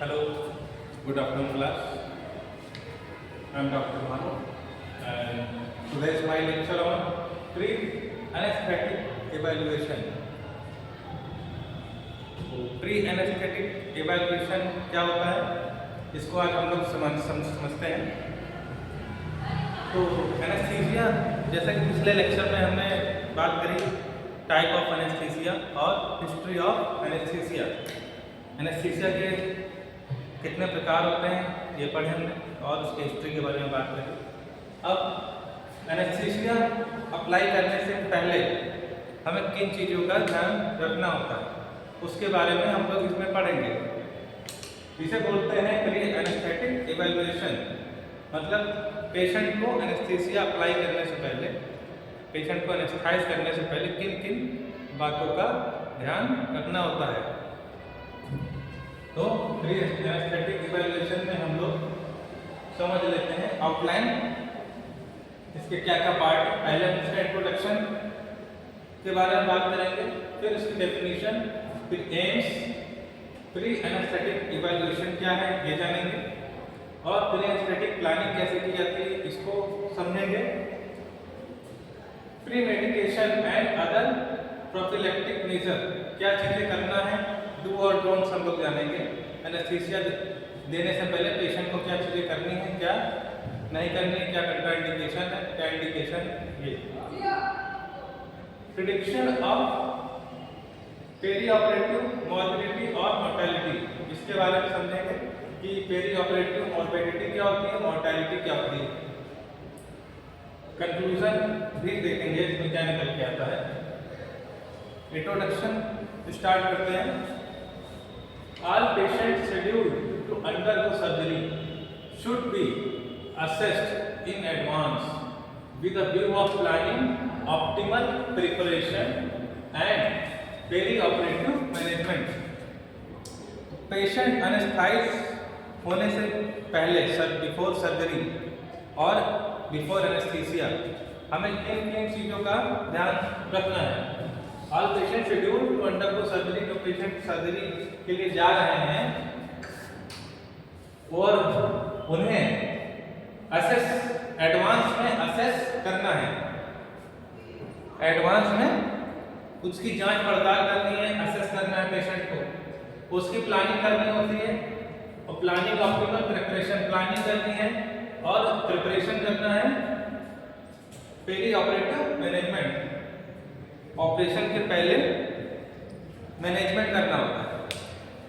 Hello, good afternoon class. I am Dr. Bhanu and today is my lecture on pre-anesthetic evaluation. तो pre-anesthetic evaluation क्या होता है इसको आज हम लोग समझते हैं। तो एनेस्थीसिया, जैसा कि पिछले लेक्चर में हमने बात करी टाइप ऑफ एनेस्थीसिया और हिस्ट्री ऑफ एनेस्थीसिया। एनेस्थीसिया के कितने प्रकार होते हैं ये पढ़े हमने और उसके हिस्ट्री के बारे में बात करी। अब एनेस्थीसिया अप्लाई करने से पहले हमें किन चीज़ों का ध्यान रखना होता है उसके बारे में हम लोग इसमें पढ़ेंगे। इसे बोलते हैं प्री एनेस्थेटिक इवैल्यूएशन, मतलब पेशेंट को एनेस्थीसिया अप्लाई करने से पहले, पेशेंट को एनेस्थाइज करने से पहले किन किन बातों का ध्यान रखना होता है। तो प्री एनेस्थेटिक इवैल्यूएशन में हम लोग समझ लेते हैं आउटलाइन, इसके क्या क्या पार्ट है। पहले इसका इंट्रोडक्शन के बारे में बात करेंगे, फिर इसकी डेफिनेशन, फिर एम्स, प्री एनेस्थेटिक इवैल्यूएशन क्या है ये जानेंगे और प्री एनेस्थेटिक प्लानिंग कैसे की जाती है इसको समझेंगे। Premedication and other prophylactic measure, क्या चीज़ें करना है, डू और डोंट्स हम लोग जानेंगे। एनेस्थीसिया देने से पहले पेशेंट को क्या चीज़ें करनी है, क्या नहीं करनी है, क्या कंट्राइंडिकेशन है, क्या इंडिकेशन है। ये prediction of perioperative morbidity और मोर्टेलिटी, इसके बारे में समझेंगे कि पेरी ऑपरेटिव मॉर्बिडिटी क्या होती है, मोर्टेलिटी क्या होती है। कंक्लूजन भी देखेंगे इसमें क्या निकल के आता है। इंट्रोडक्शन स्टार्ट करते हैं। All patients scheduled to undergo surgery should be assessed in advance with a view of planning optimal preparation and peri-operative management. Patient anesthesia होने से पहले बिफोर सर्जरी और बिफोर एनेस्थीसिया हमें किन किन चीज़ों का ध्यान रखना है। All patient schedule to undergo surgery, जो पेशेंट सर्जरी के लिए जा रहे हैं और उन्हें असेस एडवांस में असेस करना है, एडवांस में उसकी जांच पड़ताल करनी है, असेस करना है पेशेंट को, उसकी प्लानिंग करनी होती है और प्लानिंग ऑप्टिमल प्रिपरेशन प्लानिंग करनी है और प्रिपरेशन करना है पेरी ऑपरेटिव मैनेजमेंट, ऑपरेशन के पहले मैनेजमेंट करना होता है,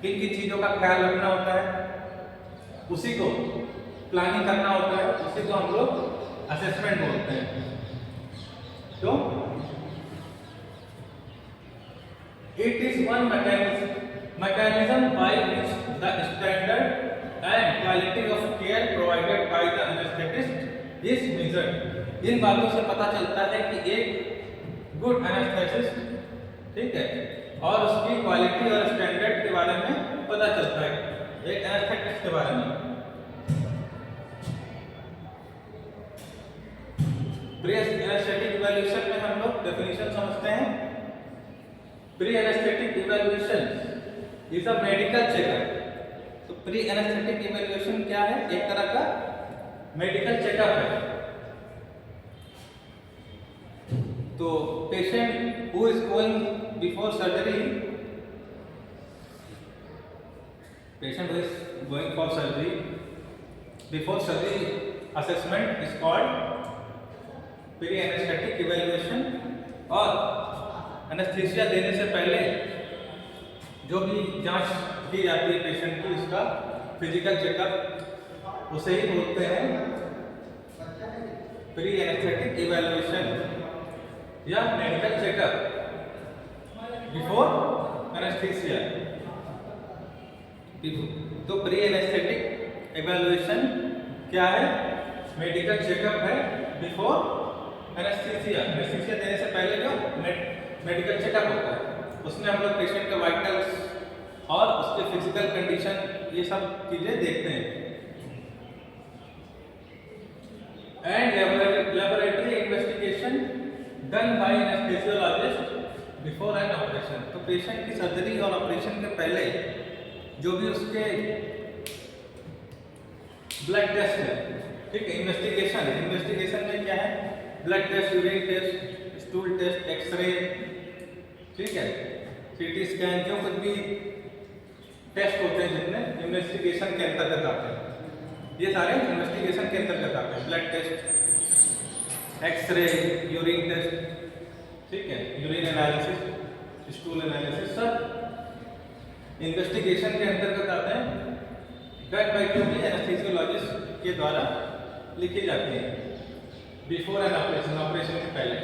किन किन चीज़ों का ख्याल रखना होता है, उसी को प्लानिंग करना होता है, उसी को हम लोग असेसमेंट बोलते हैं। तो it is one mechanism by which the standard and quality of care provided by the anaesthetist is measured. इन बातों से पता चलता है कि एक गुड एनेस्थेसिस्ट, ठीक है, और उसकी क्वालिटी और स्टैंडर्ड के बारे में पता चलता है एक एनेस्थेटिस्ट के बारे में। प्री एनेस्थेटिक इवैल्यूएशन में हम लोग डेफिनेशन समझते हैं। Pre anaesthetic evaluation is a medical checkup. तो प्री एनेस्थेटिक इवैल्यूएशन क्या है, एक तरह का मेडिकल चेकअप है। तो patient who is going before surgery, patient who is going for surgery before surgery assessment is called pre-anesthetic evaluation। और anaesthesia देने से पहले जो भी जांच की जाती है पेशेंट की, उसका फिजिकल चेकअप, उसे ही बोलते हैं प्री एनेस्थेटिक इवैल्यूएशन या मेडिकल चेकअप बिफोर एनेस्थीसिया। तो प्री एनेस्थेटिक इवैल्यूएशन क्या है, मेडिकल चेकअप है बिफोर एनेस्थीसिया। एनेस्थीसिया देने से पहले जो मेडिकल चेकअप होता है उसमें हम लोग पेशेंट के वाइटल्स और उसके फिजिकल कंडीशन ये सब चीजें देखते हैं। And laboratory investigation done by anaesthesiologist before an operation. तो पेशेंट की सर्जरी और ऑपरेशन के पहले जो भी उसके ब्लड टेस्ट है, ठीक है, इन्वेस्टिगेशन है। इन्वेस्टिगेशन में क्या है, blood test, urine test, stool test, x-ray, ठीक है, सीटी स्कैन, जो कुछ भी टेस्ट होते हैं जिनमें इन्वेस्टिगेशन के अंतर्गत आते हैं, ये सारे इन्वेस्टिगेशन के अंतर्गत आते हैं। Blood test, x-ray, urine test, ठीक है, यूरिन एनालिसिस, स्टूल एनालिसिस, सब इन्वेस्टिगेशन के अंतर्गत आते हैं। ड्रग बाइटियों में एनेस्थीसियोलॉजिस्ट के द्वारा लिखी जाती है बिफोर एन ऑपरेशन, ऑपरेशन से पहले,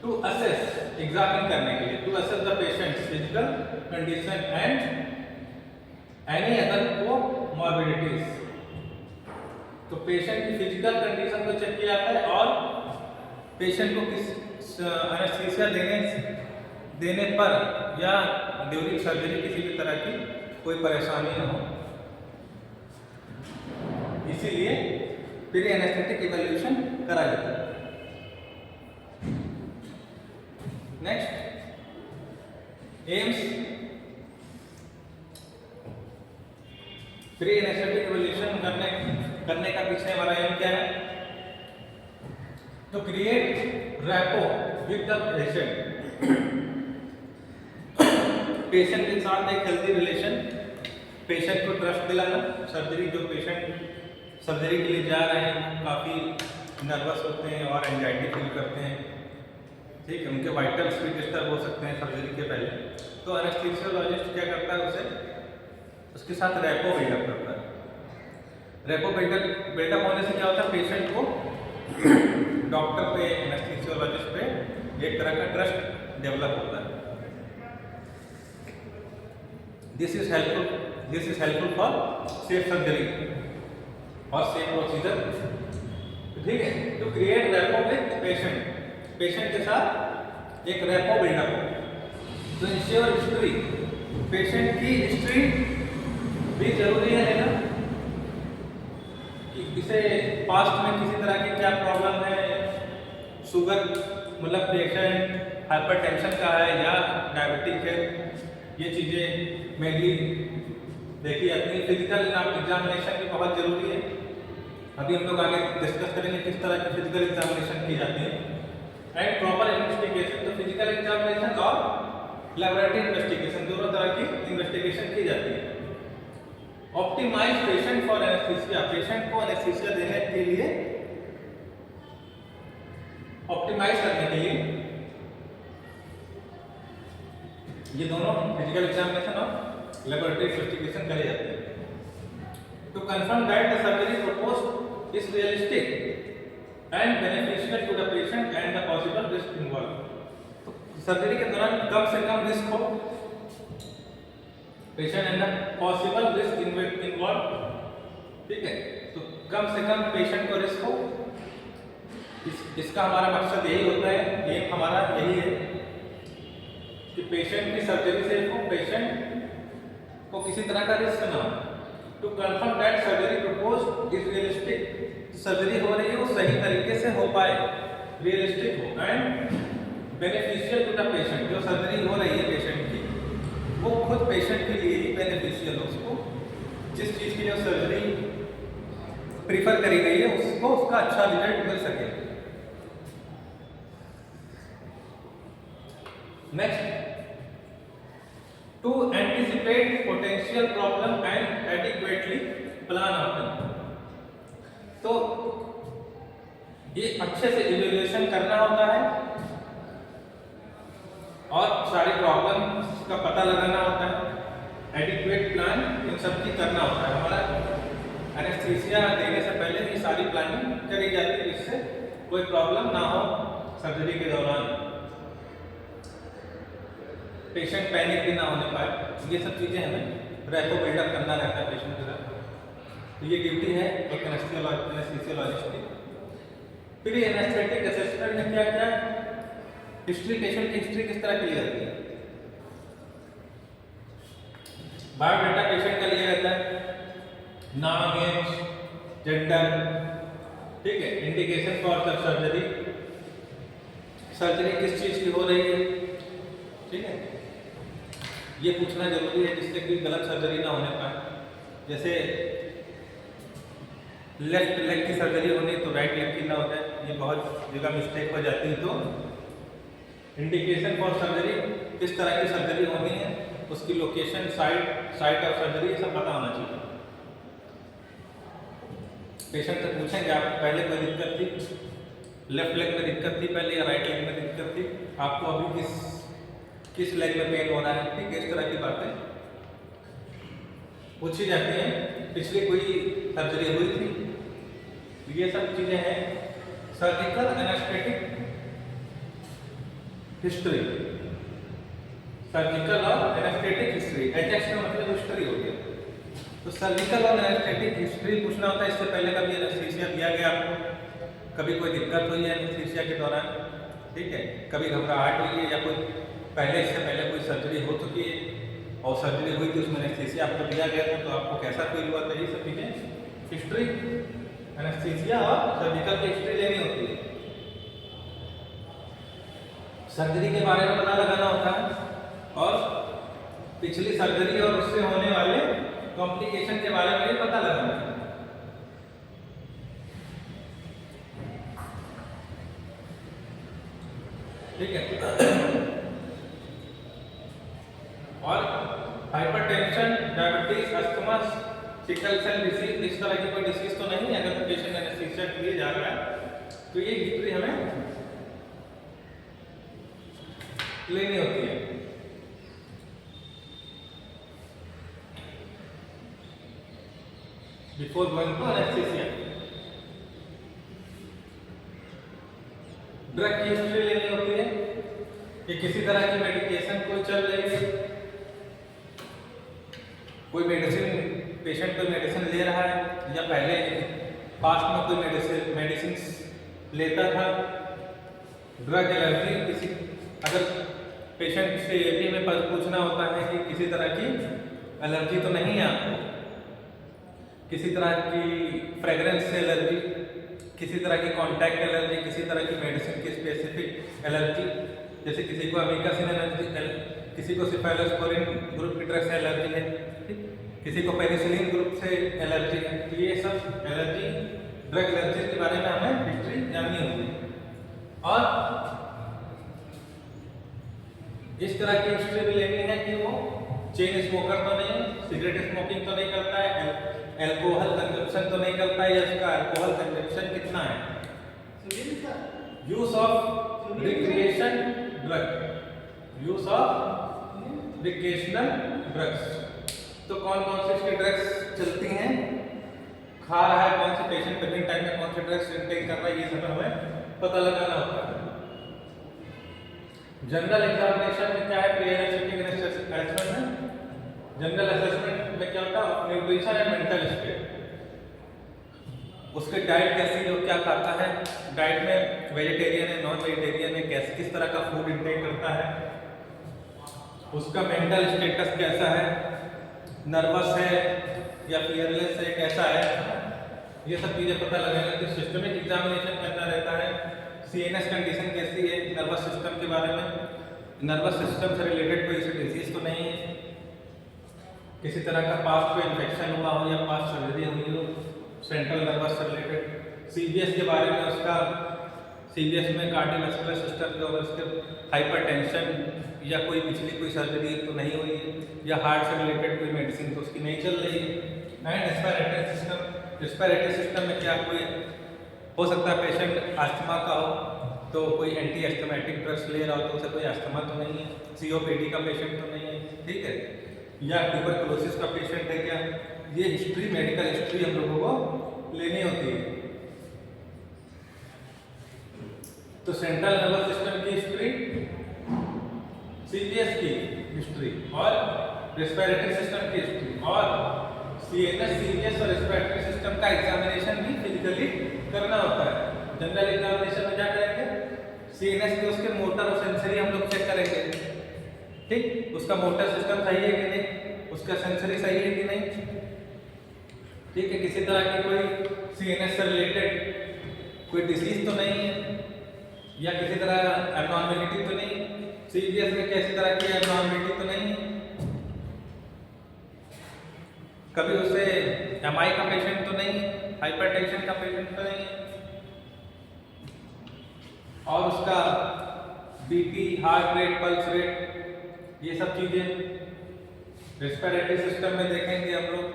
टू असेस, एग्जामिन करने के लिए, to assess the patient's physical condition and any other comorbidities. तो पेशेंट की फिजिकल कंडीशन को चेक किया जाता है और पेशेंट को किस एनेस्थीसिया देने पर या ड्यूरिंग सर्जरी किसी भी तरह की कोई परेशानी न हो, इसीलिए प्री एनेस्थेटिक इवैल्यूएशन करा जाता है। Next, AIIMS pre anaesthetic evaluation करने का पीछे हमारा एम क्या है, तो create rapport with the patient के साथ एक हेल्दी रिलेशन, पेशेंट को ट्रस्ट दिलाना। जो पेशेंट सर्जरी के लिए जा रहे हैं काफ़ी नर्वस होते हैं और एंजाइटी फील करते हैं, ठीक है, उनके वाइटल्स भी डिस्टर्ब हो सकते हैं सर्जरी के पहले, तो एनेस्थीसियोलॉजिस्ट क्या करता है, उसके साथ रैपो बिल्डअप करता है। रैपो बिल्डअप होने से क्या होता है, पेशेंट को डॉक्टर पे, एनेस्थीसियोलॉजिस्ट पे एक तरह का ट्रस्ट डेवलप होता है। This is helpful for safe surgery और सेफ प्रोसीजर, ठीक है। To create rapport with patient के साथ एक रैपो बिल्डअप हो, तो इंश्योर हिस्ट्री, पेशेंट की हिस्ट्री भी जरूरी है ना, कि इसे पास्ट में किसी तरह की क्या प्रॉब्लम है, शुगर मतलब पेशेंट हाइपरटेंशन का है या डायबिटिक है, ये चीज़ें मेनली देखिए। अपनी फिजिकल एग्जामिनेशन भी बहुत ज़रूरी है, अभी हम लोग आगे डिस्कस करेंगे किस तरह की फिजिकल एग्जामिनेशन की जाती है। एंड प्रॉपर इन्वेस्टिगेशन, तो फिजिकल एग्जामिनेशन और लैबोरेटरी इन्वेस्टिगेशन, दोनों तरह की इन्वेस्टिगेशन की जाती है। Optimise patient for anaesthesia, patient को एनेस्थीसिया देने के लिए ऑप्टिमाइज करने के लिए ये दोनों फिजिकल एग्जामिनेशन और लैबोरेटरी इन्वेस्टिगेशन करे जाते हैं। To confirm that the surgery proposed is realistic and beneficial to the patient and the possible risk involve, तो सर्जरी के दौरान कम से कम रिस्क हो patient and the possible risk involve, ठीक है, तो कम से कम पेशेंट को रिस्क हो, इसका हमारा मकसद यही होता है, ये हमारा यही है कि पेशेंट की सर्जरी से हो, पेशेंट को किसी तरह का रिस्क ना हो। To confirm that surgery proposed is realistic, surgery हो रही है वो सही तरीके से हो पाए, रियलिस्टिक हो, and beneficial to the patient, जो सर्जरी हो रही है पेशेंट की वो खुद पेशेंट के लिए ही बेनिफिशियल हो, उसको जिस चीज़ के लिए सर्जरी प्रीफर करी गई है उसको उसका अच्छा रिजल्ट मिल सके। Next, to anticipate potential problem and adequately plan outcome, तो ये अच्छे से इवैल्यूएशन करना होता है और सारी प्रॉब्लम का पता लगाना होता है, एडिक्वेट प्लान इन सब की करना होता है। हमारा एनेस्थीसिया देने से पहले ये सारी प्लानिंग करी जाती है जिससे कोई प्रॉब्लम ना हो सर्जरी के दौरान, पेशेंट पैनिक भी ना होने पाए, ये सब चीज़ें हमें रैपो बिल्डअप करना रहता है पेशेंट के साथ, तो ये ड्यूटी है एक एनेस्थीसियोलॉजिस्ट की। फिर ये एनेस्थेटिक असेसमेंट में क्या क्या हिस्ट्री, पेशेंट की हिस्ट्री किस तरह की ली जाती है, बायोडाटा पेशेंट का लिया रहता है, नाम, एज, जेंडर, ठीक है, indication for the surgery, surgery किस चीज़ की हो रही है, ठीक है, ये पूछना जरूरी है जिससे कि गलत सर्जरी ना होने पाए। जैसे लेफ्ट लेग की सर्जरी होनी तो राइट लेग की ना हो जाए, ये बहुत जगह मिस्टेक हो जाती है। तो इंडिकेशन फॉर सर्जरी, किस तरह की सर्जरी होनी है, उसकी लोकेशन, साइट ऑफ सर्जरी, ये सब पता होना चाहिए। पेशेंट से पूछेंगे आप पहले कोई दिक्कत थी, लेफ्ट लेग में दिक्कत थी पहले या राइट लेग में दिक्कत थी, आपको अभी किस लेग में पेन हो रहा है, ठीक है, इस तरह की बातें पूछी जाती हैं। पिछली कोई सर्जरी हुई थी, ये सब चीजें हैं। सर्जिकल एनेस्थेटिक हिस्ट्री, सर्जिकल और एनेस्थेटिक हिस्ट्री, एचएस का मतलब हिस्ट्री हो गया। तो सर्जिकल और एनेस्थेटिक हिस्ट्री पूछना होता है, इससे पहले कभी एनेस्थीसिया दिया गया आपको, कभी कोई दिक्कत हुई है एनेस्थीसिया के दौरान, ठीक है, कभी घबराहट हुई है या कोई पहले, इससे पहले कोई सर्जरी हो चुकी है और सर्जरी हुई थी उसमें एनेस्थीसिया आपको दिया गया था, तो आपको कैसा फील हुआ था, ये सब चीजें हिस्ट्री, एनेस्थीसिया और सर्जिकल की हिस्ट्री लेनी होती है। सर्जरी के बारे में पता लगाना होता है और पिछली सर्जरी और उससे होने वाले कॉम्प्लिकेशन के बारे में भी पता लगाना है। ठीक है, और hypertension, diabetes, asthma, sickle cell disease, इस तरह की कोई डिसीज तो नहीं है। अगर पेशेंट एनेस्थीसिया के लिए जा रहा है तो ये हिस्ट्री हमें लेनी होती है। Before going to anaesthesia, drug की हिस्ट्री लेनी होती है कि किसी तरह की मेडिकेशन कोई चल रही है, कोई मेडिसिन, पेशेंट कोई मेडिसिन ले रहा है या पहले पास्ट में कोई मेडिसिन लेता था। ड्रग एलर्जी, किसी अगर पेशेंट से ये भी हमें पूछना होता है कि किसी तरह की एलर्जी तो नहीं है आपको, किसी तरह की फ्रेग्रेंस से एलर्जी, किसी तरह की कॉन्टैक्ट एलर्जी, किसी तरह की मेडिसिन की स्पेसिफिक एलर्जी, जैसे किसी को अमीकासिन एलर्जी, किसी को सिफाइलोस्पोरिन ग्रुप की ड्रग से एलर्जी है, किसी को पेनिसिलिन ग्रुप से एलर्जी है। तो ये सब एलर्जी, ड्रग एलर्जी के बारे में हमें हिस्ट्री जाननी होगी। और इस तरह की हिस्ट्री भी लेनी है कि वो चेन स्मोकर तो नहीं, सिगरेट स्मोकिंग तो नहीं करता है, एल्कोहल कंजप्शन तो नहीं करता है, या उसका एल्कोहल कंजप्शन कितना है, use of recreation drug, use of recreational drugs. तो कौन कौन से इसके ड्रग्स चलती हैं, खा रहा है कौन से पेशेंट, प्रेग्नेंट टाइम में कौन से ड्रग्स इनटेक कर रहा है, ये सब हमें पता लगाना होता है। जनरल एग्जामिनेशन में क्या है, प्री-एनेस्थेटिक असेसमेंट में, जनरल असेसमेंट में क्या होता है, न्यूट्रिशन एंड मेंटल स्टेट, उसके डाइट कैसी है, क्या खाता है, डाइट में वेजिटेरियन है, नॉन वेजिटेरियन है, कैसे किस तरह का फूड इंटेक करता है, उसका मेंटल स्टेटस कैसा है, नर्वस है या फियरलेस है, कैसा है, ये सब चीज़ें पता लगाने के सिस्टमिक एग्जामिनेशन करना रहता है। सीएनएस कंडीशन कैसी है, नर्वस सिस्टम के बारे में, नर्वस सिस्टम से रिलेटेड कोई ऐसी डिजीज तो नहीं है, किसी तरह का पास्ट कोई इन्फेक्शन हुआ हो या पास्ट सर्जरी हुई हो सेंट्रल नर्वस से रिलेटेड। सीबीएस के बारे में, उसका सीबीएस में कार्डियोवैस्कुलर सिस्टम के, उसके हाइपरटेंशन या कोई पिछली कोई सर्जरी तो नहीं हुई है, या हार्ट से रिलेटेड कोई मेडिसिन तो उसकी नहीं चल रही है। And respiratory system, respiratory system में क्या कोई हो सकता है पेशेंट अस्थमा का हो तो कोई एंटी एस्थमेटिक ड्रग्स ले रहा हो तो उसे कोई अस्थमा तो नहीं है, सीओपीडी का पेशेंट तो नहीं है, ठीक है, या ट्यूबरकुलोसिस का पेशेंट है क्या, ये हिस्ट्री, मेडिकल हिस्ट्री हम लोगों को लेनी होती है। तो सेंट्रल नर्वस सिस्टम की हिस्ट्री, सीबीएस की हिस्ट्री और रेस्पिरेटरी सिस्टम की हिस्ट्री, और सीएनएस, सीबीएस और रेस्पिरेटरी सिस्टम का एग्जामिनेशन भी फिजिकली करना होता है। जनरल एग्जामिनेशन में क्या करेंगे, सीएनएस के उसके मोटर और सेंसरी हम लोग चेक करेंगे, ठीक, उसका मोटर सिस्टम सही है कि नहीं, उसका सेंसरी सही है कि नहीं, ठीक है, किसी तरह की कोई सीएनएस से रिलेटेड कोई डिसीज तो नहीं है या किसी तरह एबनॉर्मेलिटी तो नहीं, सीबीएस में किसी तरह की एबनॉर्मेलिटी तो नहीं, कभी उसे एमआई का पेशेंट तो नहीं, हाइपरटेंशन का पेशेंट तो नहीं है, और उसका BP, heart rate, pulse rate, ये सब चीजें। रेस्पिरेटरी सिस्टम में देखेंगे हम लोग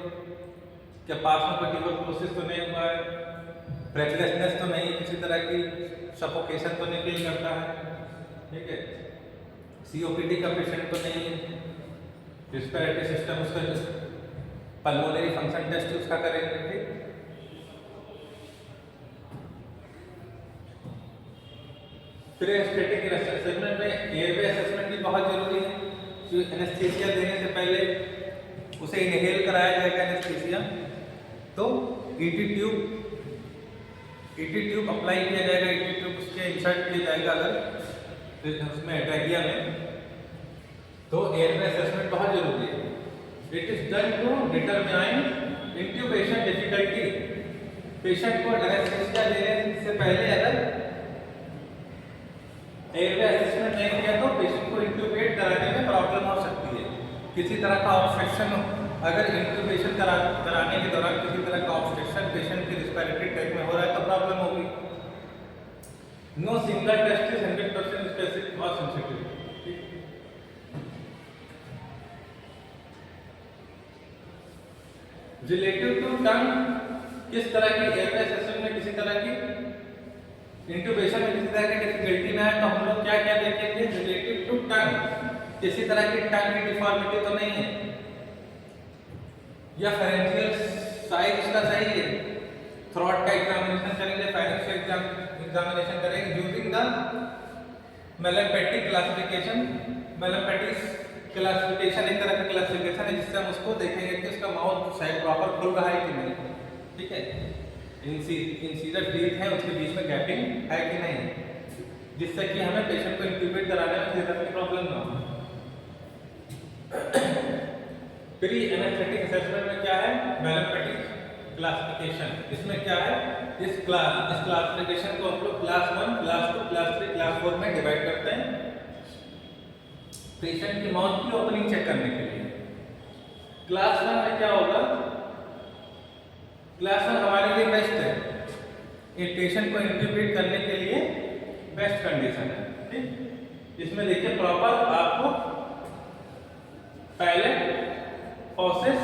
क्या पास में कोई ट्यूबरकुलोसिस तो नहीं हुआ है, ब्रेथलेसनेस तो नहीं, किसी तरह की सफोकेशन तो नहीं फील करता है, ठीक है, सीओपीडी का पेशेंट तो नहीं है। रेस्पिरेटरी सिस्टम उसका पल्मोनरी फंक्शन टेस्ट उसका करेंगे, ठीक। प्री-एनेस्थेटिक असेसमेंट में एयरवे असेसमेंट भी बहुत जरूरी है। एनेस्थीसिया देने से पहले उसे इनहेल कराया जाएगा एनेस्थीसिया, तो ईटी ट्यूब अप्लाई किया जाएगा, ईटी ट्यूब उसके इंसर्ट किया जाएगा अगर उसमें ट्रैकिया में, तो एयरवे असेसमेंट बहुत जरूरी है। It is done to determine intubation difficulty. Patient को एनेस्थीसिया देने से पहले अगर एयरवे असेसमेंट नहीं किया तो पेशेंट को इंट्यूबेट कराने में प्रॉब्लम हो सकती है। किसी तरह का ऑब्स्ट्रक्शन, अगर इंट्यूबेशन कराने के दौरान किसी तरह का ऑब्स्ट्रक्शन पेशेंट की रिस्पिरेटरी ट्रैक में हो रहा है तो प्रॉब्लम होगी। No single test is 100% specific और सेंसिटिव। रिलेटिव टू टंग, किस तरह की एयरवे असेसमेंट में किसी तरह की इंट्यूबेशन में किसी तरह की डिफिकल्टी ना है तो हम लोग क्या क्या देखेंगे, रिलेटिव टू टंग, किसी तरह की टंग की डिफॉर्मिटी तो नहीं है, या फेरेंजियल साइज इसका सही है। थ्रोट का एग्जामिनेशन करेंगे, फेरेंजियल एग्जामिनेशन करेंगे यूजिंग द मेलनपेटिक क्लासिफिकेशन। मेलनपेटिक क्लासिफिकेशन एक तरह का क्लासिफिकेशन है जिससे हम उसको देखेंगे कि उसका माउथ शायद प्रॉपर खुल रहा है कि नहीं, ठीक है। इंसीजर टीथ है उसके बीच में गैपिंग है कि नहीं, जिससे कि हमें पेशेंट को इंट्यूबेट कराने में किसी तरह की प्रॉब्लम ना हो। प्री एनेस्थेटिक असेसमेंट में क्या है, मेलनपेटिक क्लासिफिकेशन। इसमें क्या है, इस क्लासिफिकेशन को हम लोग क्लास 1, क्लास 2, क्लास 3, क्लास 4 में डिवाइड करते हैं पेशेंट की माउथ की ओपनिंग चेक करने के लिए। क्लास 1 में क्या होगा, क्लास 1 हमारे लिए बेस्ट है, एक पेशेंट को इंट्यूबेट करने के लिए बेस्ट कंडीशन है, ठीक। इसमें देखिए प्रॉपर आपको palate, fauces,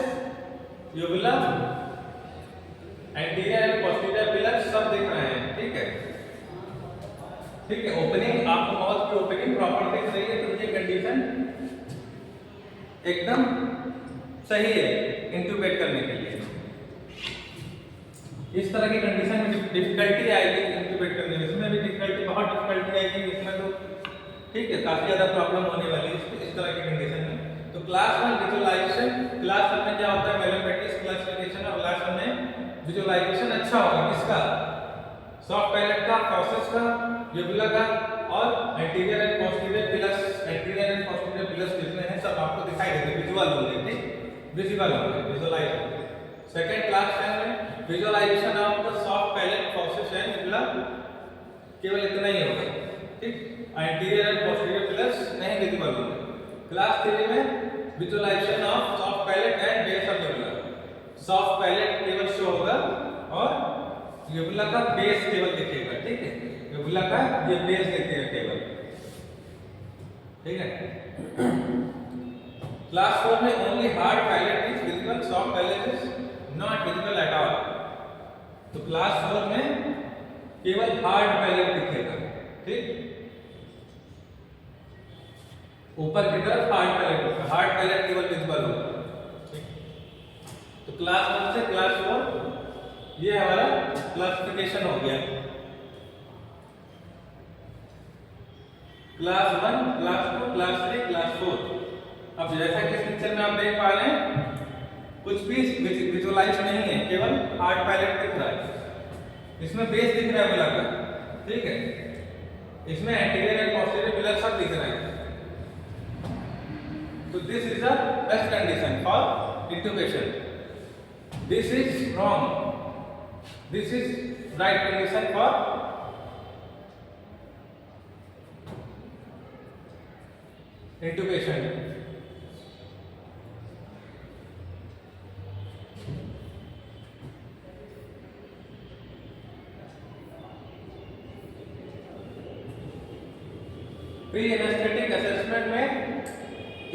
uvula, anterior and posterior pillar सब दिख रहे हैं, ठीक है, ठीक है। ओपनिंग आपको माउथ की ओपनिंग प्रॉपर दिख रही है तो ये कंडीशन एकदम सही है इंट्यूबेट करने के लिए। इस तरह की कंडीशन में डिफिकल्टी आएगी इंट्यूबेट करने में, इसमें भी डिफिकल्टी, बहुत डिफिकल्टी आएगी इसमें तो, ठीक है, काफी ज्यादा प्रॉब्लम होने वाली है इस तरह की कंडीशन में। तो क्लास 1 विजुअलाइजेशन, क्लास 1 में क्या होता है, मेलनपेटिक क्लासिफिकेशन, और क्लास 1 में विजुअलाइजेशन अच्छा होगा किसका, सॉफ्ट पैलेट का, फॉसेस का, यूबुला का, और anterior and posterior pillars, anterior and posterior pillars जितने हैं सब आपको दिखाई देंगे, विजुअल होंगे, ठीक, विजिबल होंगे, विजुअलाइज होंगे। सेकंड क्लास 10 में visualisation of the soft palate, फॉसेस and यूबुला केवल इतना ही होगा, ठीक, एंटीरियर एंड पोस्टीरियर पिलर्स नहीं विजिबल होंगे। क्लास 3 में visualisation of soft palate and base of यूबुला, soft palate केवल शो होगा और यूबुला का बेस केवल दिखेगा, ठीक है, यूबुला का ये बेस दिखेगा केवल, ठीक है। क्लास 4 में only hard palate is visible, soft palate is not visible at all. तो क्लास 4 में केवल हार्ड पैलेट दिखेगा, ठीक, ऊपर की तरफ हार्ड पैलेट होगा, हार्ड पैलेट केवल विजिबल होगा, ठीक। तो क्लास 1 से क्लास 4 ये हमारा क्लासिफिकेशन हो गया। Class 1, class 2, class 3, class 4। अब जैसा कि इस पिक्चर में आप देख पा रहे हैं कुछ भी विजुअलाइज नहीं है, केवल हार्ड पैलेट दिख रहा है, इसमें बेस दिख रहा है यूबुला का, ठीक है, इसमें एंटीरियर एंड पोस्टीरियर पिलर सब दिख रहे हैं। So this is the best condition for intubation. This is wrong. This is right condition for intubation. Pre anaesthetic assessment में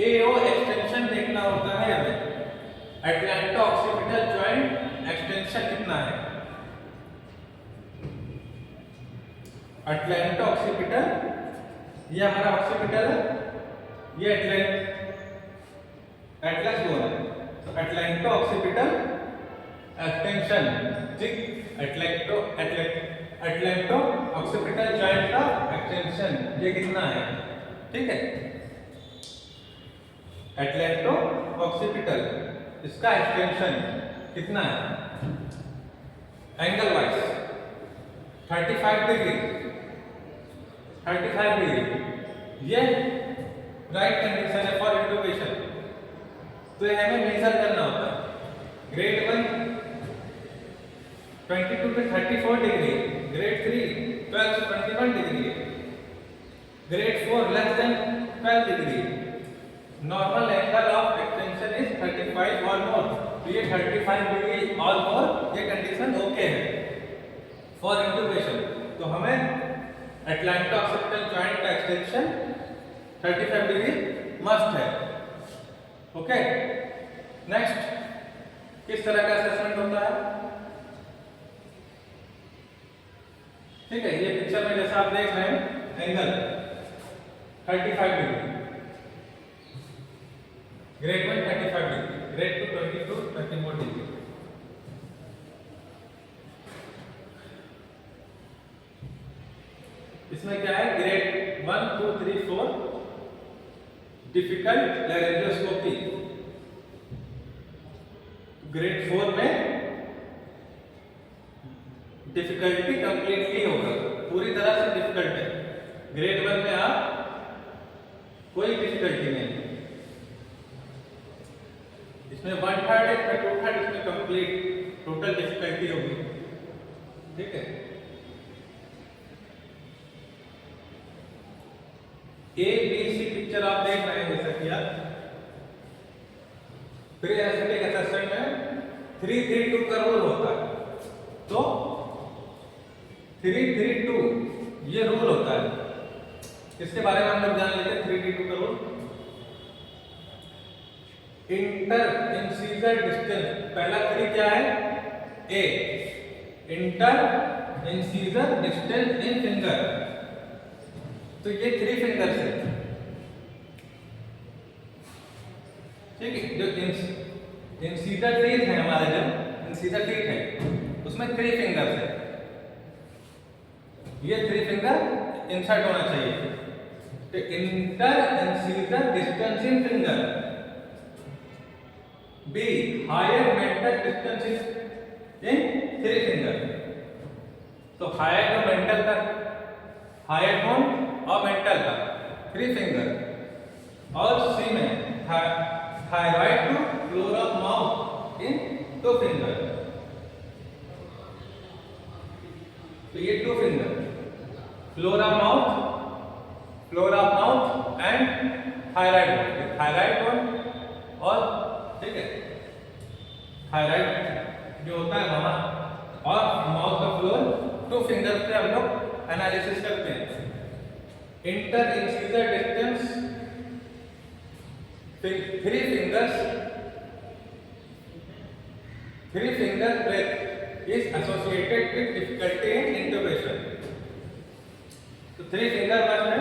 एओ एक्सटेंशन देखना होता है हमें। एटलैंटो ऑक्सीपिटल जॉइंट एक्सटेंशन कितना है, एटलैंटो ऑक्सीपिटल, ये हमारा ऑक्सीपिटल है, ये एटलस बोन है। तो एटलैंटो ऑक्सीपिटल एक्सटेंशन, ठीक, एटलैंटो ऑक्सीपिटल जॉइंट का एक्सटेंशन ये कितना है, ठीक है। एटलैंटो ऑक्सीपिटल इसका एक्सटेंशन कितना है, एंगल वाइज 35 डिग्री, 35 डिग्री, ये राइट कंडीशन है फॉर इंट्यूबेशन। तो ये हमें मेजर करना होता है। Grade 1 22 to 34 degree, grade 3 12 to 21 degree, grade 4 less than 12 degree. Normal angle of extension is 35 और मोर। तो ये 35 डिग्री और मोर ये कंडीशन ओके है फॉर इंट्यूबेशन। तो हमें एटलैंटो ऑक्सीपिटल जॉइंट का एक्सटेंशन 35 डिग्री मस्ट है, ओके। नेक्स्ट, किस तरह का असेसमेंट होता है, ठीक है। ये पिक्चर में जैसा आप देख रहे हैं, angle 35 degree, grade 1 35 degree, grade 2 22 34 degree. इसमें क्या है, ग्रेड 1 2 3 4 डिफिकल्ट लैरिंजोस्कोपी, ग्रेड 4 में डिफिकल्टी कंप्लीटली होगा, पूरी तरह से डिफिकल्ट है। ग्रेड 1 में आप कोई डिफिकल्टी नहीं, इसमें 1/3, इसमें 2/3, इसमें कंप्लीट टोटल डिफिकल्टी होगी, ठीक है। ए बी सी पिक्चर आप देख रहे हैं, जैसा कि आप प्री एनेस्थेटिक असेसमेंट में 3-3-2 का रूल होता है। तो 3-3-2 ये रूल होता है, इसके बारे में हम लोग जान लेते हैं। 3-3-2 का रूल, इंटर इंसीजर डिस्टेंस, पहला 3 क्या है, A, inter incisor distance in finger. तो ये 3 फिंगर्स है, ठीक है। जो इंसीजर टीथ है हमारे, जो इंसीजर टीथ है उसमें 3 फिंगर्स है, ये 3 फिंगर इंसर्ट होना चाहिए। तो inter incisor distance in finger, be higher mental distance in 3 finger. तो हायर और मेंटल का, हायर बोन और मेंटल का 3 फिंगर। और सी में thyroid to floor of mouth in 2 finger. तो ये 2 finger, floor of mouth and thyroid bone, और ठीक है, थायराइड जो होता है वहां, और माउथ का फ्लोर, 2 फिंगर पे हम लोग एनालिसिस करते हैं। Inter incisor distance 3 fingers, 3 finger breadth is associated with difficulty in intubation. तो 3 फिंगर मस्ट है,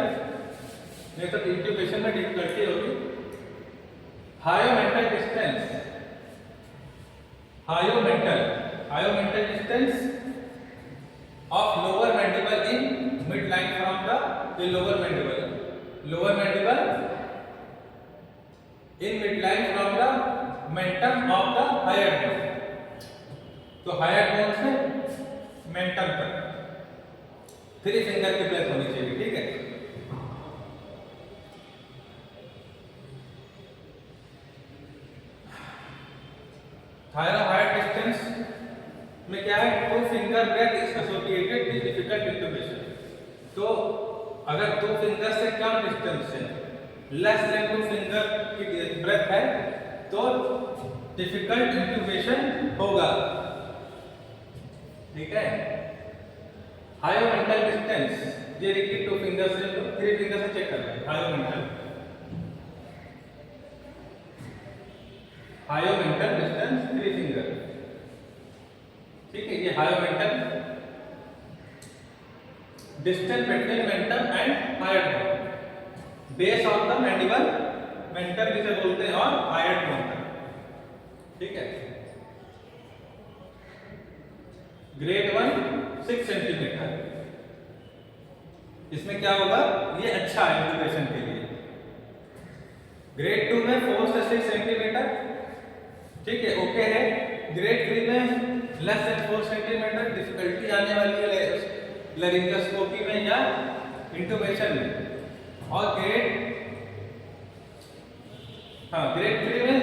नहीं तो इंट्यूबेशन में डिफिकल्टी होगी। Hyomental distance, hyomental distance of lower mandible in mid line from the lower mandible in midline from the mentum of the higher bone। तो higher bone से mentum तक 3 finger की place होनी चाहिए, ठीक है। हायर डिस्टेंस में क्या है, 2 finger breadth is associated with difficult intubation. तो अगर 2 फिंगर से कम डिस्टेंस है, लेस देन 2 फिंगर की ब्रेथ है, तो डिफिकल्ट इंट्यूबेशन होगा, ठीक है। हायोमेंटल डिस्टेंस डायरेक्टली 2 फिंगर से 3 फिंगर से चेक कर लें। हायोमेंटल डिस्टेंस 3 फिंगर, ठीक है। ये hyomental distance between mentum and hyoid bone, base of the mandible, mentum जिसे बोलते हैं, और हायर बोन तक, ठीक है। Grade 1 6 centimetre. इसमें क्या होगा, ये अच्छा है इंक्यूबेशन के लिए। ग्रेड 2 में 4 से 6 सेंटीमीटर, ठीक है, ओके है। ग्रेड 3 में लेस देन 4 सेंटीमीटर, डिफिकल्टी आने वाली है लैरिंगोस्कोपी में या इंट्यूबेशन में। और ग्रेड 3 में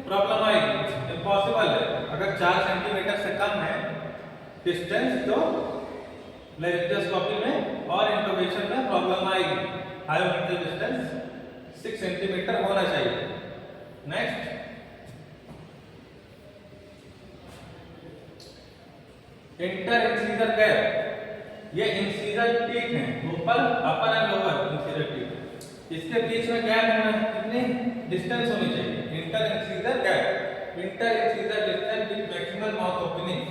प्रॉब्लम आएगी, इम्पॉसिबल है। अगर 4 सेंटीमीटर से कम है डिस्टेंस तो लैरिंगोस्कोपी में और इंट्यूबेशन में प्रॉब्लम आएगी। हायोमेंटल डिस्टेंस 6 सेंटीमीटर होना चाहिए। Next, inter incisor gap. ये इंसीजर टीथ है, ऊपर अपर एंड लोअर इंसीजर टीथ, इसके बीच में गैप होना, कितनी डिस्टेंस होनी चाहिए। Inter incisor gap, inter incisor distance with maximum mouth opening.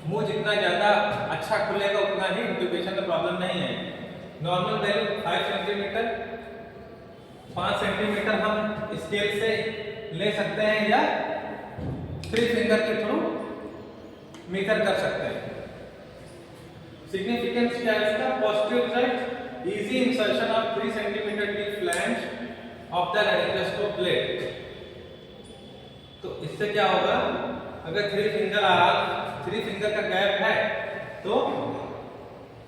मुंह जितना ज्यादा अच्छा खुलेगा उतना ही इंट्यूबेशन में प्रॉब्लम नहीं है। नॉर्मल वैल्यू 5 सेंटीमीटर, 5 सेंटीमीटर हम स्केल से ले सकते हैं या 3 फिंगर के थ्रू मेजर कर सकते हैं। सिग्निफिकेंस क्या है इसका? Positive result, easy insertion of 3 centimetre tip flange of the laryngoscope plate. तो इससे क्या होगा, अगर 3 फिंगर का गैप है तो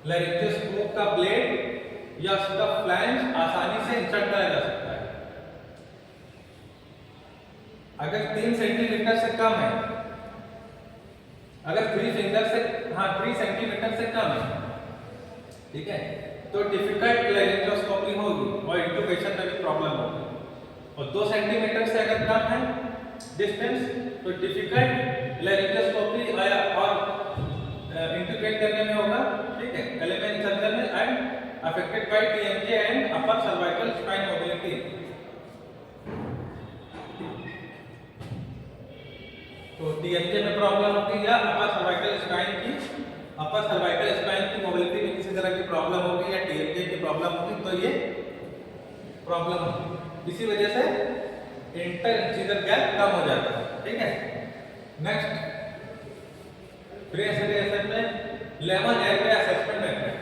लैरिंगोस्कोप का ब्लेड या उसका फ्लैंज आसानी से इंसर्ट किया जा सकता है। अगर 3 सेंटीमीटर से कम है, अगर 3 सेंटीमीटर से कम है, ठीक है, तो डिफिकल्ट लैरिंगोस्कोपी होगी और इंट्यूबेशन में भी प्रॉब्लम होगी। और 2 सेंटीमीटर से अगर कम है डिस्टेंस तो डिफिकल्ट लैरिंगोस्कोपी और इंट्यूबेट करने में होगा, ठीक है, एलिमेंट सर्जन में, and affected by TMJ and upper cervical spine mobility. तो टीएमजे में प्रॉब्लम होगी या अपर सर्वाइकल स्पाइन की मोबिलिटी में किसी तरह की प्रॉब्लम होगी या टीएमजे की प्रॉब्लम होगी, तो ये प्रॉब्लम होगी। इसी वजह से इंटर इंसीजर गैप कम हो जाता है, ठीक है। नेक्स्ट, प्री एसेसमेंट में lemon airway assessment method.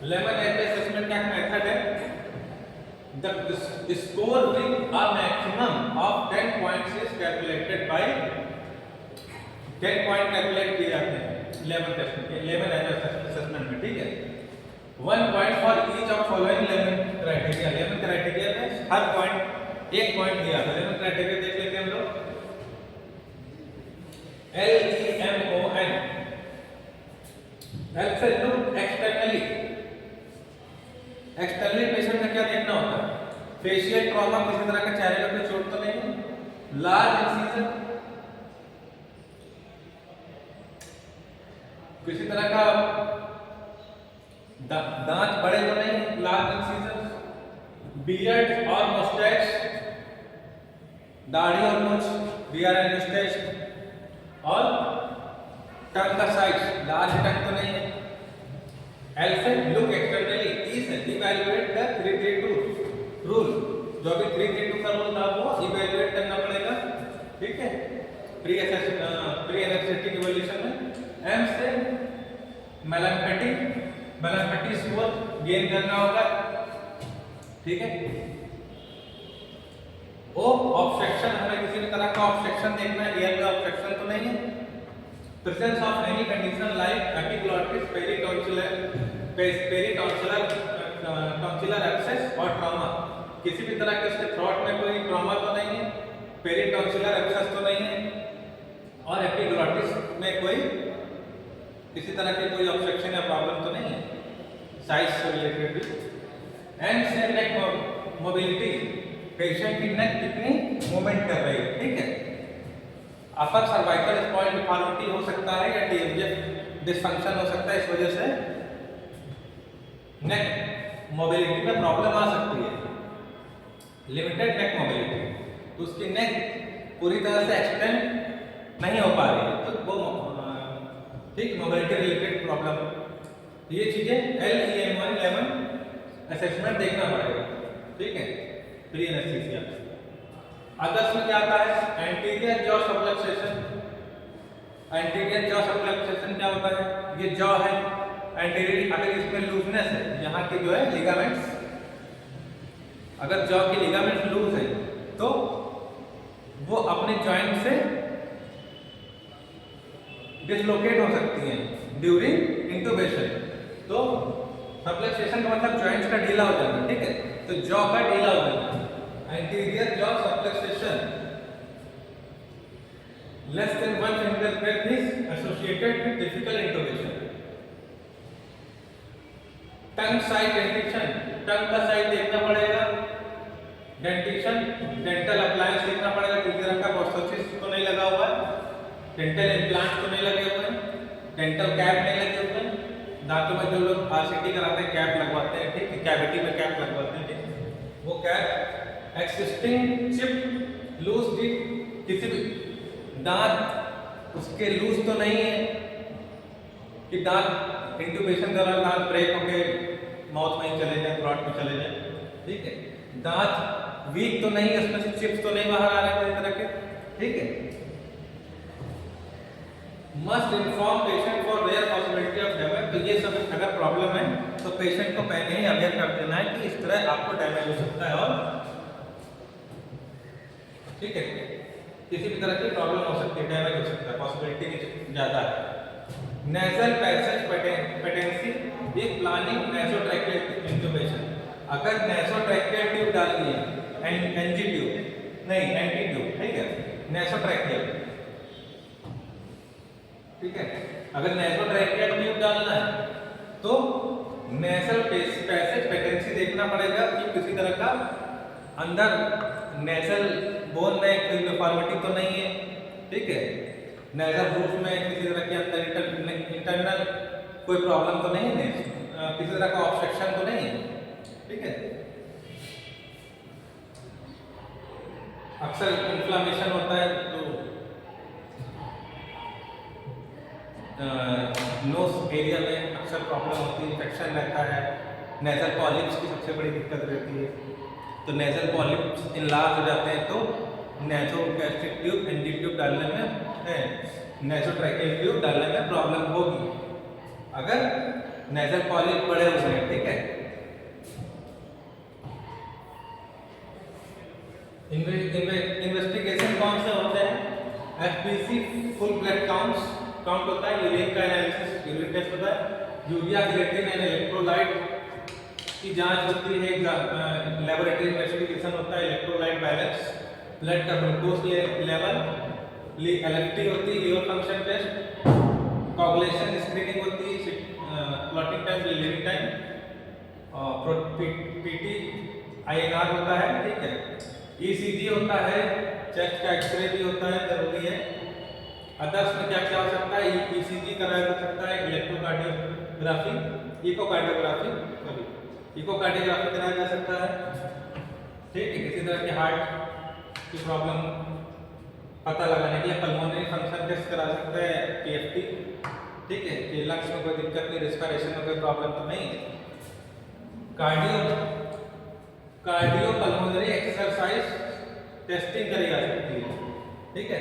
Lemon airway assessment क्या मेथड है? The score with a maximum of 10 points is calculated by 10 point calculate किए जाते हैं लेमन टेस्ट में, लेमन एयरवे असेसमेंट में, ठीक है। 1 point for each of following lemon criteria. Lemon criteria में हर पॉइंट 1 पॉइंट दिया था। लेमन क्राइटेरिया देख लेते हैं हम लोग। LEMON, एल से लुक एक्सटर्नली। एक्सटर्नली पेशेंट में क्या देखना होता है? फेशियल ट्रॉमा, किसी तरह का चेहरे पे चोट तो नहीं है। लार्ज इंसिजन, किसी तरह का दांत बड़े तो नहीं, लार्ज इंसिजन। बियर्ड और मुस्टैच, दाढ़ी और मूंछ, बियर्ड एंड मुस्टैच। और टंग का साइज, लार्ज टंग तो नहीं है। एल से लुक एक्सटर्नली। ई से इवैल्यूएट द 332 रूल, जो भी 332 का रूल था वो इवैल्यूएट करना पड़ेगा, ठीक है, प्री एनेस्थेटिक इवैल्यूएशन में। एम से मेलानोपैथी स्कोर गेन करना होगा, ठीक है। ओ ऑब्स्ट्रक्शन, हमें किसी भी तरह का ऑब्स्ट्रक्शन देखना है, एयर में ऑब्स्ट्रक्शन तो नहीं है। Presence of any condition like epiglottis, tonsillar abscess और ट्रॉमा। किसी भी तरह के उसके थ्रोट में कोई ट्रॉमा तो नहीं है, पेरिटॉन्सिलर एब्सेस तो नहीं है, और एपिग्लॉटिस में कोई किसी तरह की कोई ऑब्स्ट्रक्शन या प्रॉब्लम तो नहीं है, साइज से रिलेटेड भी। एंड से नेक मोबिलिटी, पेशेंट की नेक कितनी मूवमेंट कर रही है, ठीक है। अपर सर्वाइकल स्पाइन डिफॉर्मिटी हो सकता है या टीएमजे डिसफंक्शन हो सकता है, इस वजह से नेक मोबिलिटी में प्रॉब्लम आ सकती है, लिमिटेड नेक मोबिलिटी, तो उसकी नेक पूरी तरह से एक्सटेंड नहीं हो पा रही है, तो वो ठीक मोबिलिटी रिलेटेड प्रॉब्लम, ये चीजें LEM1 असेसमेंट देखना पड़ेगा, ठीक है, प्री एनेस्थीसिया। अदर्स में क्या आता है, anterior jaw subluxation. Anterior jaw subluxation क्या होता है, ये जॉ है एंटीरियर, अगर इसमें लूजनेस है, यहाँ के जो है लिगामेंट्स, अगर जॉ की लिगामेंट्स लूज है तो वो अपने जॉइंट से डिसलोकेट हो सकती हैं ड्यूरिंग इंटुबेशन, तो सबलक्सेशन का मतलब जॉइंट्स का ढीला हो जाना, ठीक है, तो जॉ का ढीला हो जाना, anterior jaw subluxation less than 1 finger breadth is associated with difficult intubation. Tongue side dentition, टंग का साइड देखना पड़ेगा, डेंटिशन, डेंटल अप्लायंस देखना पड़ेगा, किसी तरह का प्रोस्थेसिस तो नहीं लगा हुआ है, डेंटल इम्प्लांट तो नहीं लगे हुए हैं, डेंटल कैप नहीं लगे हुए हैं, दांतों में जो लोग RCT कराते हैं कैप लगवाते हैं, ठीक है, कैविटी में कैप लगवाते हैं, ठीक, वो cap existing chip loose teeth, किसी भी दांत उसके लूज तो नहीं है कि दांत इंट्यूबेशन कर रहा दांत ब्रेक होके माउथ में ही चले जाए, थ्रोट में चले जाए, ठीक है, दांत वीक तो नहीं है, उसमें से चिप्स तो नहीं बाहर आ रहे कोई तरह के, ठीक है। Must inform patient for rare possibility of damage, तो ये सब अगर प्रॉब्लम है तो पेशेंट को पहले ही अवेयर कर देना है कि इस तरह आपको डैमेज हो सकता है, और ठीक है, किसी भी तरह की प्रॉब्लम हो सकती है, डैमेज हो सकता है, पॉसिबिलिटी ज़्यादा है। नेजल पैसेज पेटेंसी, ये प्लानिंग नेसोट्रैकियल इंट्यूबेशन, अगर नेसोट्रैकियल ट्यूब डालनी है, एनजी ट्यूब नहीं, एंटी ट्यूब, ठीक है, नेसोट्रैकियल, ठीक है, अगर नेसोट्रैकियल ट्यूब डालना है तो नेजल पैसेज पेटेंसी देखना पड़ेगा कि किसी तरह का अंदर नेजल बोन में कोई डिफॉर्मिटी तो नहीं है, ठीक है, नेजल रूफ में किसी तरह के अंदर इंटरनल कोई प्रॉब्लम तो नहीं है, किसी तरह का ऑब्स्ट्रक्शन तो नहीं है, ठीक है। अक्सर इन्फ्लामेशन होता है तो नोज एरिया में अक्सर प्रॉब्लम होती है, इन्फेक्शन रहता है, नेजल पॉलिप्स की सबसे बड़ी दिक्कत रहती है, तो नेजल पॉलिप्स इनलार्ज हो जाते हैं तो नेसोगैस्ट्रिक ट्यूब एनजी ट्यूब डालने में, नेसोट्रैकियल ट्यूब डालने में प्रॉब्लम होगी अगर नेजल पॉलिप बड़े हुए हैं, ठीक है। इन्वेस्टिगेशन कौन से होते हैं, FBC फुल ब्लड काउंट होता है, यूरिन का एनालिसिस, यूरिन टेस्ट होता है, यूरिया क्रिएटिन एंड इलेक्ट्रोलाइट की जांच होती है, लेबोरेटरी इन्वेस्टिगेशन होता है, इलेक्ट्रोलाइट बैलेंस, ब्लड का ग्लूकोज लेवल, LFT होती है, liver function test, coagulation screening होती है, क्लॉटिंग टाइम, डिलीवरी टाइम, और PT INR होता है, ठीक है, ECG होता है, चेस्ट का एक्सरे भी होता है, जरूरी है। अदर्स में क्या क्या हो सकता है, ECG कराया जा सकता है, इलेक्ट्रोकार्डियोग्राफी, इकोकार्डियोग्राफी कराया जा सकता है, ठीक है, किसी तरह के हार्ट की प्रॉब्लम पता लगाने के लिए पल्मोनरी फंक्शन टेस्ट करा सकते हैं, PFT, ठीक है, कि लंग्स में कोई दिक्कत नहीं, रेस्पिरेशन में कोई प्रॉब्लम तो नहीं है। कार्डियो पल्मोनरी एक्सरसाइज टेस्टिंग करी जा सकती है, ठीक है,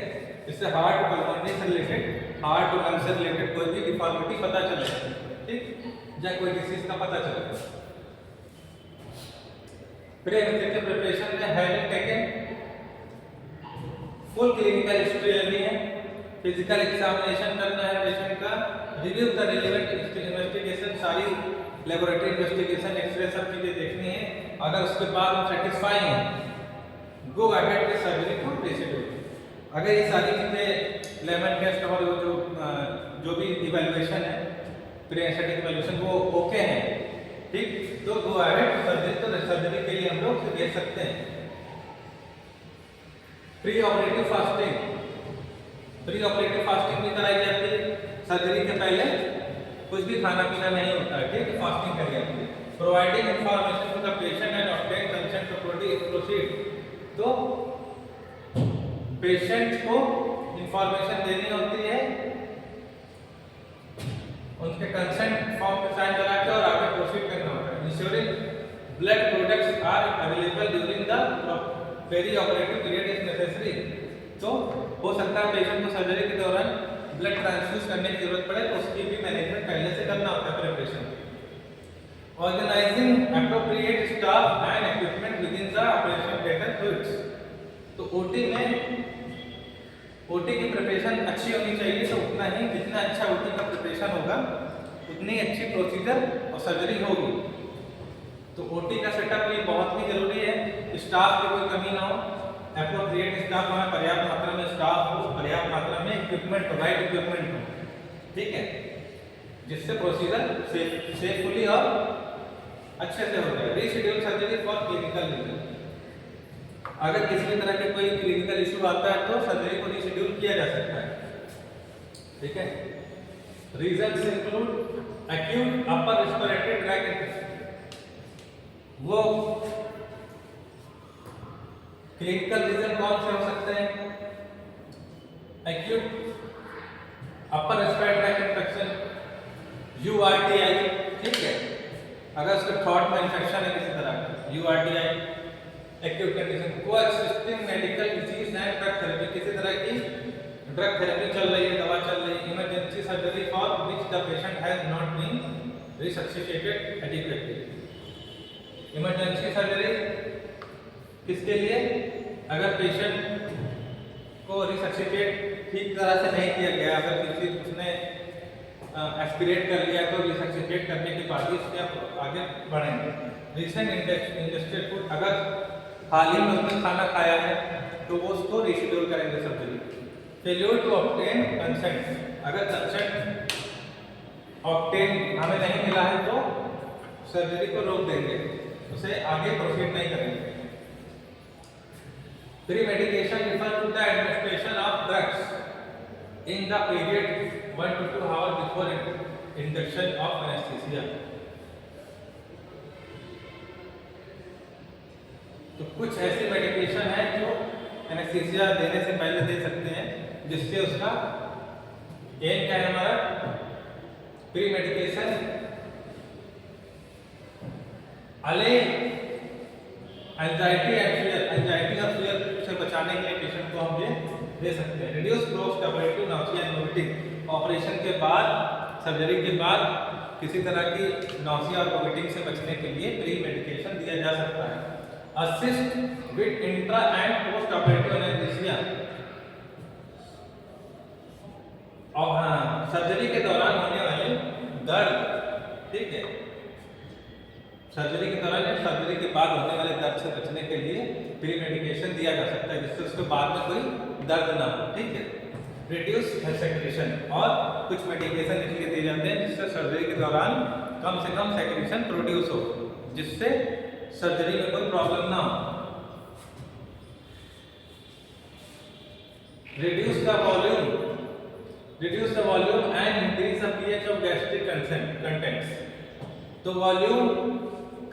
इससे हार्ट पल्मोनरी से रिलेटेड, हार्ट और लंग से रिलेटेड कोई भी डिफॉर्मिटी पता चलेगा, ठीक, या कोई डिसीज का पता चलेगा। प्री-एनेस्थेटिक प्रिपरेशन में have taken full clinical history लेनी है, फिजिकल एग्जामिनेशन करना है पेशेंट का, रिव्यू द रिलेवेंट इन्वेस्टिगेशन, सारी लेबोरेटरी इन्वेस्टिगेशन, एक्सरे, सब चीजें देखनी है, अगर उसके बाद हम सेटिस्फाई हैं, go ahead with surgery for president. अगर ये सारी चीजें लेमन टेस्ट और जो भी इवैल्यूएशन है, प्री एनेस्थेटिक इवैल्यूएशन, वो ओके है, ठीक, तो गो अहेड सर्जरी, तो सर्जरी के लिए हम लोग भेज सकते हैं। प्री ऑपरेटिव फास्टिंग भी कराई जाती है, सर्जरी के पहले कुछ भी खाना पीना नहीं होता है, ठीक है, फास्टिंग करी जाती है। Providing information to the patient and obtain consent to proceed. तो पेशेंट को इंफॉर्मेशन देनी होती है, उनके कंसेंट फॉर्म पे साइन करा के और आगे प्रोसीड करना होता है। Ensuring blood products are available during the perioperative period is necessary. तो हो सकता है पेशेंट को सर्जरी के दौरान ब्लड ट्रांसफ्यूज करने की जरूरत पड़े, तो उसकी भी मैनेजमेंट पहले से करना होता है preparation. Organising appropriate staff and equipment within the operation theatre fits. तो ओटी की प्रिपरेशन अच्छी होनी चाहिए, तो उतना ही जितना अच्छा ओटी का प्रिपरेशन होगा उतनी अच्छी प्रोसीजर और सर्जरी होगी। तो ओटी का सेटअप भी बहुत ही जरूरी है, स्टाफ की कोई कमी ना हो, एप्रोप्रिएट स्टाफ हमें पर्याप्त मात्रा में स्टाफ हो, पर्याप्त मात्रा में इक्विपमेंट हो, राइट इक्विपमेंट हो, ठीक है, जिससे प्रोसीजर सेफुली और अच्छे से हो जाए। Reschedule surgery for clinical reason. अगर किसी भी तरह के कोई क्लिनिकल इशू आता है तो सर्जरी को रीशेड्यूल किया जा सकता है, ठीक है। Reasons include acute upper respiratory tract infection. वो क्लिनिकल रीजन कौन से हो सकते हैं? Acute upper respiratory tract infection, URTI, ठीक है, अगर उसके थ्रोट में इन्फेक्शन है किसी तरह का, URTI acute condition. Coexisting medical disease and drug therapy, किसी तरह की ड्रग थेरेपी चल रही है, दवा चल रही है। Emergency surgery for which the patient has not been resuscitated adequately. Emergency surgery किसके लिए? अगर पेशेंट को रिससिटेट ठीक तरह से नहीं किया गया, अगर किसी उसने एस्पिरेट कर लिया तो रिससिटेट करने के बाद ही उसके आगे बढ़ेंगे। रिसेंट इंजेस्टेड फूड, अगर हाल ही में उसने खाना खाया है तो वो उसको रीशेड्यूल करेंगे surgery. Failure to obtain consent, अगर कंसेंट ऑब्टेन हमें नहीं मिला है तो सर्जरी को रोक देंगे, उसे आगे प्रोसीड नहीं करेंगे। Premedication refer to the administration of drugs in the period 1 to 2 hours before induction of anesthesia। तो कुछ ऐसी मेडिकेशन है जो एनेस्थीसिया देने से पहले दे सकते हैं, जिससे उसका एम क्या है हमारा? प्री मेडिकेशन अले एंजाइटी एंड फियर, एंजाइटी और फियर से बचाने के लिए पेशेंट को हम ये दे सकते हैं। Reduce growth stability nausea and vomiting, operation के बाद, सर्जरी के बाद किसी तरह की नाउसिया और वोमिटिंग से बचने के लिए प्री मेडिकेशन दिया जा सकता है। Assist with intra and post operative anaesthesia, और सर्जरी के दौरान होने वाले दर्द, ठीक है, सर्जरी के दौरान या सर्जरी के बाद होने वाले दर्द से बचने के लिए प्री मेडिकेशन दिया जा सकता है, जिससे उसके बाद में कोई दर्द ना हो, ठीक है। रिड्यूस सेक्रेशन, और कुछ मेडिकेशन इसलिए दिए जाते हैं जिससे सर्जरी के दौरान कम से कम सेक्रेशन प्रोड्यूस हो, जिससे सर्जरी में कोई प्रॉब्लम ना हो। Reduce the volume and increase the pH of gastric contents. तो वॉल्यूम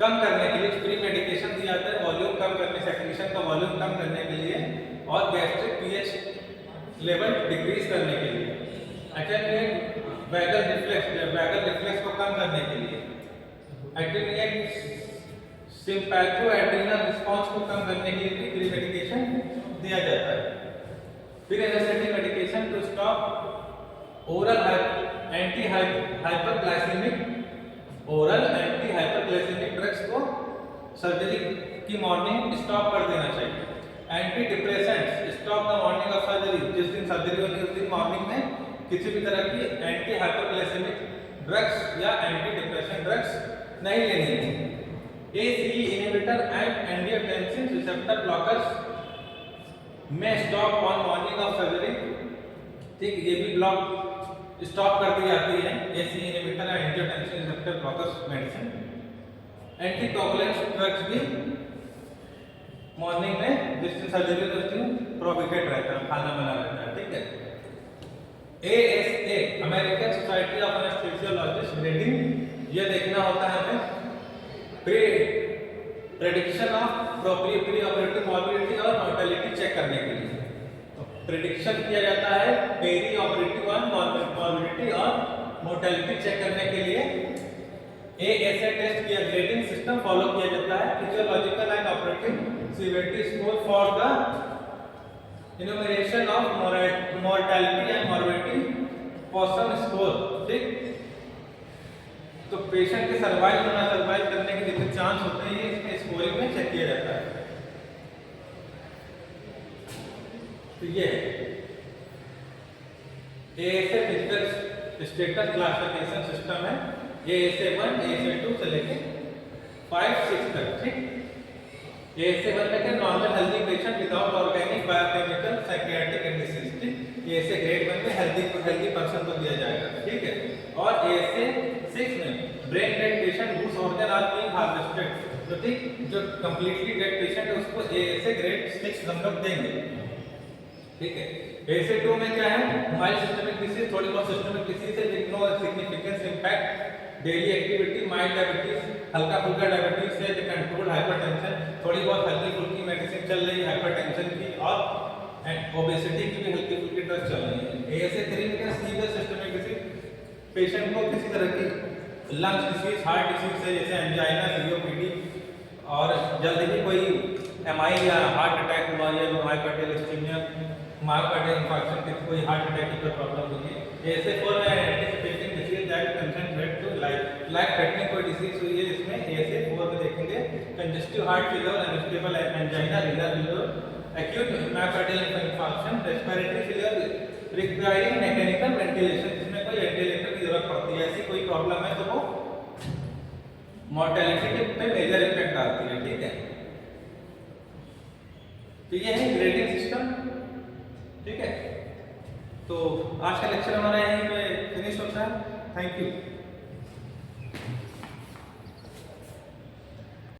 कम करने के लिए प्री मेडिकेशन दिया जाता है, वॉल्यूम कम करने, सेक्रेशन का वॉल्यूम कम करने के लिए और गैस्ट्रिक पीएच लेवल डिक्रीज करने के लिए। अटेन्यूएट वैगल रिफ्लेक्स को कम करने के लिए। अटेन्यूएट सिंपैथो एड्रेनल रिस्पांस को कम करने के लिए प्री मेडिकेशन दिया जाता है। फिर anaesthetic medication to stop oral anti hyperglycaemic drugs को सर्जरी की मॉर्निंग स्टॉप कर देना चाहिए। Antidepressants stop the morning of surgery, जिस दिन सर्जरी होनी है उस दिन मॉर्निंग में किसी भी तरह की एंटी हाइपरग्लाइसेमिक ड्रग्स या एंटी डिप्रेशन ड्रग्स नहीं लेनी है। ACE inhibitor and angiotensin receptor blockers में stop on morning of surgery, ठीक, ये भी ब्लॉक स्टॉप कर दी जाती है। ACE inhibitor and angiotensin receptor blockers medicine. Anticoagulants drugs भी मॉर्निंग में जिस दिन सर्जरी उस दिन प्रोहिबिटेड रहता है, खाना बना रहता है, ठीक है। ASA American society of anaesthesiologist reading, ये देखना होता है हमें prediction of pre operative morbidity और मोर्टेलिटी चेक करने के लिए प्रेडिक्शन किया जाता है पेरी ऑपरेटिव और मॉर्बिडिटी और मोर्टेलिटी चेक करने के लिए ऐसे टेस्ट किया ग्रेडिंग सिस्टम फॉलो किया जाता है physiological and operative severity score for the enumeration of mortality and morbidity POSSUM score. ठीक, तो पेशेंट के सर्वाइव होना सर्वाइव करने के जितने चांस होते हैं इसमें स्कोरिंग में चेक किया जाता है। तो ये ASA physical status classification system है, एएसए 1 एएसए 2 से लेके 5 6 तक। ठीक, एएसए 1 में normal healthy patient without organic biochemical psychiatric and disease. ठीक, एएसए ग्रेड 1 में हेल्दी पर्सन को दिया जाएगा। ठीक है, और एएसए 6 में brain dead patient whose organ are being harvested. तो ठीक, जो कंप्लीटली डेड पेशेंट है उसको एएसए ग्रेड 6 हम लोग देंगे। ठीक है, एएसए 2 में क्या है, माइल्ड सिस्टमिक डिसीज, थोड़ी बहुत सिस्टमिक डिसीज है with no significance impact daily activity, mild diabetes, हल्का फुल्का डायबिटीज है, कंट्रोल हाइपरटेंशन, थोड़ी बहुत हल्की फुल्की मेडिसिन चल रही है हाइपरटेंशन की और ओबेसिटी की भी हल्की फुल्की ड्रग चल रही है। एएसए 3 में क्या सीवियर सिस्टमिक डिसीज, पेशेंट को किसी तरह की लंग्स डिसीज, हार्ट डिसीज है जैसे एंजाइना, सीओपीडी और जल्दी ही कोई एमआई या हार्ट अटैक हुआ या मायोकार्डियल इस्कीमिया, मायोकार्डियल इंफार्क्शन की कोई हार्ट अटैक की प्रॉब्लम हुई है। एएसए 4 में anticipating disease that concern threat to life threatening कोई डिसीज हुई है जिसमें एएसए 4 में देखेंगे congestive heart failure, unstable angina, renal failure, acute myocardial infarction, respiratory failure requiring mechanical ventilation, जिसमें कोई वेंटिलेटर की जरूरत पड़ती है। ऐसी कोई प्रॉब्लम है तो वो मॉर्टेलिटी पे मेजर इफेक्ट डालती है। ठीक है, तो ये है ग्रेडिंग सिस्टम। ठीक है, तो आज का लेक्चर हमारा यहीं पे फिनिश होता है। Thank you.